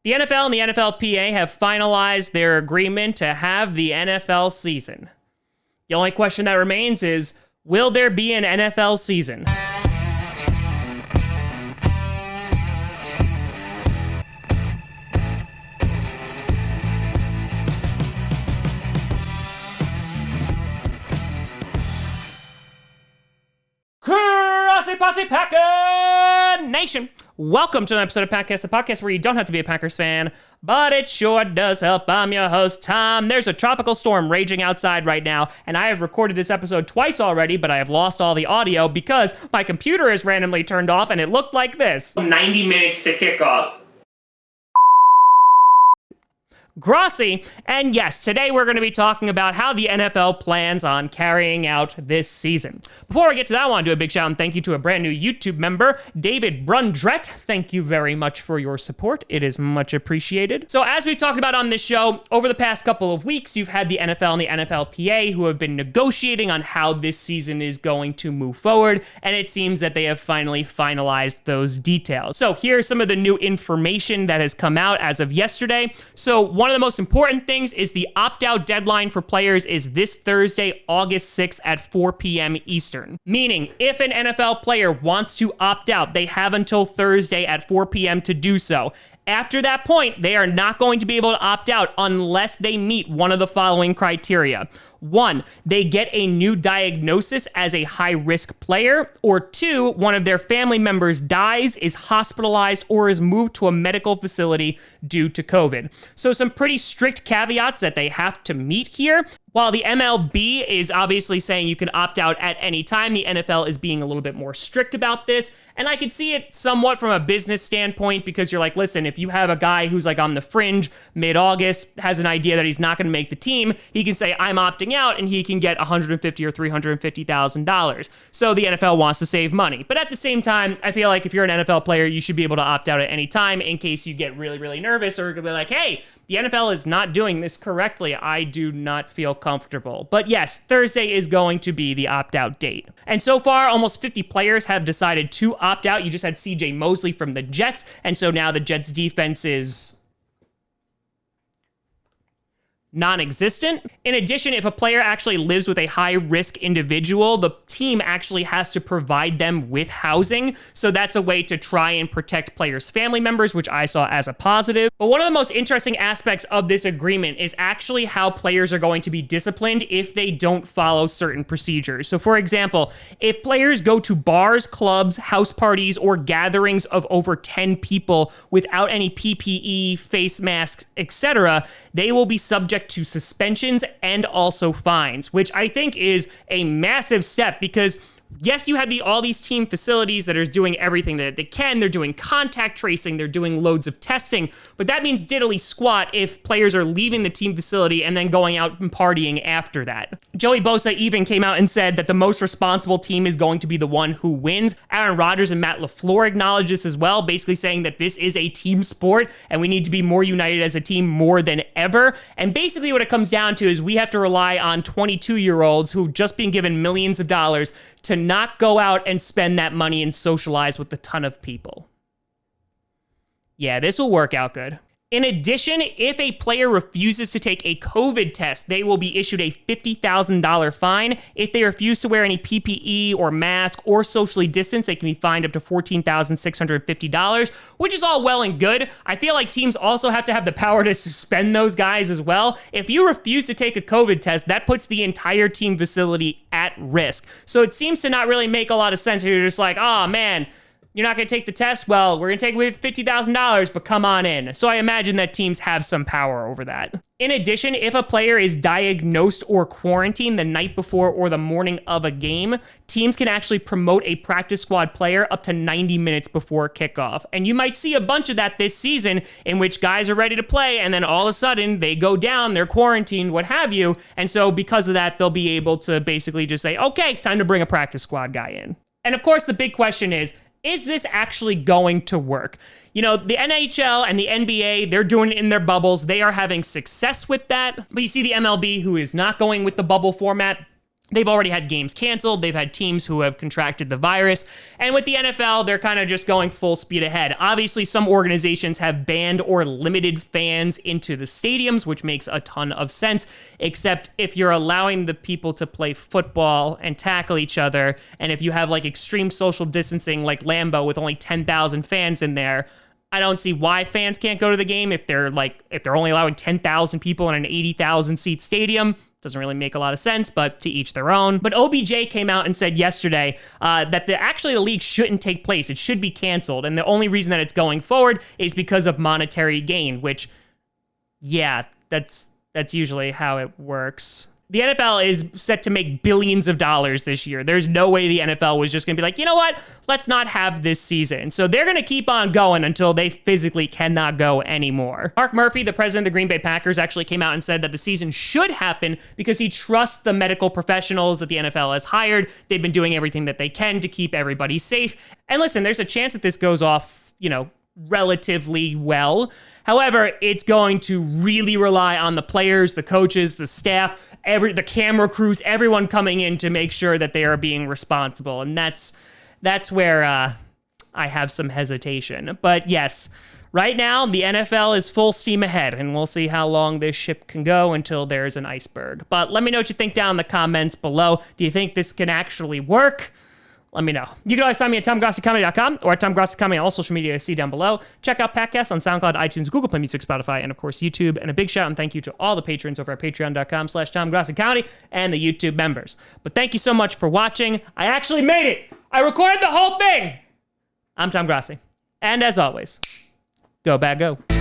The NFL and the NFLPA have finalized their agreement to have the NFL season. The only question that remains is, will there be an NFL season? Grossi Posse Packer Nation! Welcome to an episode of Packcast, the podcast where you don't have to be a Packers fan, but it sure does help. I'm your host, Tom. There's a tropical storm raging outside right now, and I have recorded this episode twice already, but I have lost all the audio because my computer is randomly turned off, and it looked like this. 90 minutes to kick off. Grossi, and yes, today we're going to be talking about how the NFL plans on carrying out this season. Before we get to that, I want to do a big shout and thank you to a brand new YouTube member, David Brundret. Thank you very much for your support. It is much appreciated. So as we've talked about on this show, over the past couple of weeks, you've had the NFL and the NFLPA who have been negotiating on how this season is going to move forward, and it seems that they have finally finalized those details. So here's some of the new information that has come out as of yesterday. So one of the most important things is the opt-out deadline for players is this Thursday, August 6th at 4 p.m. Eastern. Meaning, if an NFL player wants to opt out, they have until Thursday at 4 p.m. to do so. After that point, they are not going to be able to opt out unless they meet one of the following criteria. 1, they get a new diagnosis as a high-risk player, or 2, one of their family members dies, is hospitalized, or is moved to a medical facility due to COVID. So some pretty strict caveats that they have to meet here. While the MLB is obviously saying you can opt out at any time, the NFL is being a little bit more strict about this. And I can see it somewhat from a business standpoint because you're like, listen, if you have a guy who's like on the fringe mid-August, has an idea that he's not going to make the team, he can say, I'm opting out, and he can get $150,000 or $350,000. So the NFL wants to save money. But at the same time, I feel like if you're an NFL player, you should be able to opt out at any time in case you get really, really nervous or be like, hey, the NFL is not doing this correctly. I do not feel comfortable. But yes, Thursday is going to be the opt-out date. And so far, almost 50 players have decided to opt out. You just had CJ Mosley from the Jets, and so now the Jets defense is non-existent. In addition, if a player actually lives with a high-risk individual, the team actually has to provide them with housing. So that's a way to try and protect players' family members, which I saw as a positive. But one of the most interesting aspects of this agreement is actually how players are going to be disciplined if they don't follow certain procedures. So for example, if players go to bars, clubs, house parties, or gatherings of over 10 people without any PPE, face masks, etc., they will be subject to suspensions and also fines, which I think is a massive step because yes, you have all these team facilities that are doing everything that they can. They're doing contact tracing. They're doing loads of testing. But that means diddly squat if players are leaving the team facility and then going out and partying after that. Joey Bosa even came out and said that the most responsible team is going to be the one who wins. Aaron Rodgers and Matt LaFleur acknowledged this as well, basically saying that this is a team sport and we need to be more united as a team more than ever. And basically what it comes down to is we have to rely on 22-year-olds who've just been given millions of dollars to not go out and spend that money and socialize with a ton of people. Yeah, this will work out good. In addition, if a player refuses to take a COVID test, they will be issued a $50,000 fine. If they refuse to wear any PPE or mask or socially distance, they can be fined up to $14,650, which is all well and good. I feel like teams also have to have the power to suspend those guys as well. If you refuse to take a COVID test, that puts the entire team facility at risk. So it seems to not really make a lot of sense. You're just like, oh man, you're not going to take the test? Well, we're going to take away $50,000, but come on in. So I imagine that teams have some power over that. In addition, if a player is diagnosed or quarantined the night before or the morning of a game, teams can actually promote a practice squad player up to 90 minutes before kickoff. And you might see a bunch of that this season in which guys are ready to play and then all of a sudden they go down, they're quarantined, what have you. And so because of that, they'll be able to basically just say, okay, time to bring a practice squad guy in. And of course, the big question is this actually going to work? You know, the NHL and the NBA, they're doing it in their bubbles. They are having success with that. But you see the MLB, who is not going with the bubble format. They've already had games canceled. They've had teams who have contracted the virus. And with the NFL, they're kind of just going full speed ahead. Obviously, some organizations have banned or limited fans into the stadiums, which makes a ton of sense, except if you're allowing the people to play football and tackle each other, and if you have like extreme social distancing like Lambeau with only 10,000 fans in there, I don't see why fans can't go to the game if they're only allowing 10,000 people in an 80,000 seat stadium. Doesn't really make a lot of sense, but to each their own. But OBJ came out and said yesterday that actually the league shouldn't take place. It should be canceled. And the only reason that it's going forward is because of monetary gain, which, yeah, that's usually how it works. The NFL is set to make billions of dollars this year. There's no way the NFL was just going to be like, you know what? Let's not have this season. So they're going to keep on going until they physically cannot go anymore. Mark Murphy, the president of the Green Bay Packers, actually came out and said that the season should happen because he trusts the medical professionals that the NFL has hired. They've been doing everything that they can to keep everybody safe. And listen, there's a chance that this goes off, relatively well. However, it's going to really rely on the players, the coaches, the staff, the camera crews, everyone coming in to make sure that they are being responsible. And that's where I have some hesitation. But yes, right now, the NFL is full steam ahead, and we'll see how long this ship can go until there's an iceberg. But let me know what you think down in the comments below. Do you think this can actually work? Let me know. You can always find me at TomGrossiComedy.com or at TomGrossiComedy on all social media I see down below. Check out podcasts on SoundCloud, iTunes, Google Play Music, Spotify, and of course YouTube. And a big shout out and thank you to all the patrons over at patreon.com/TomGrossiComedy and the YouTube members. But thank you so much for watching. I actually made it. I recorded the whole thing. I'm Tom Grossi. And as always, go Bad Go.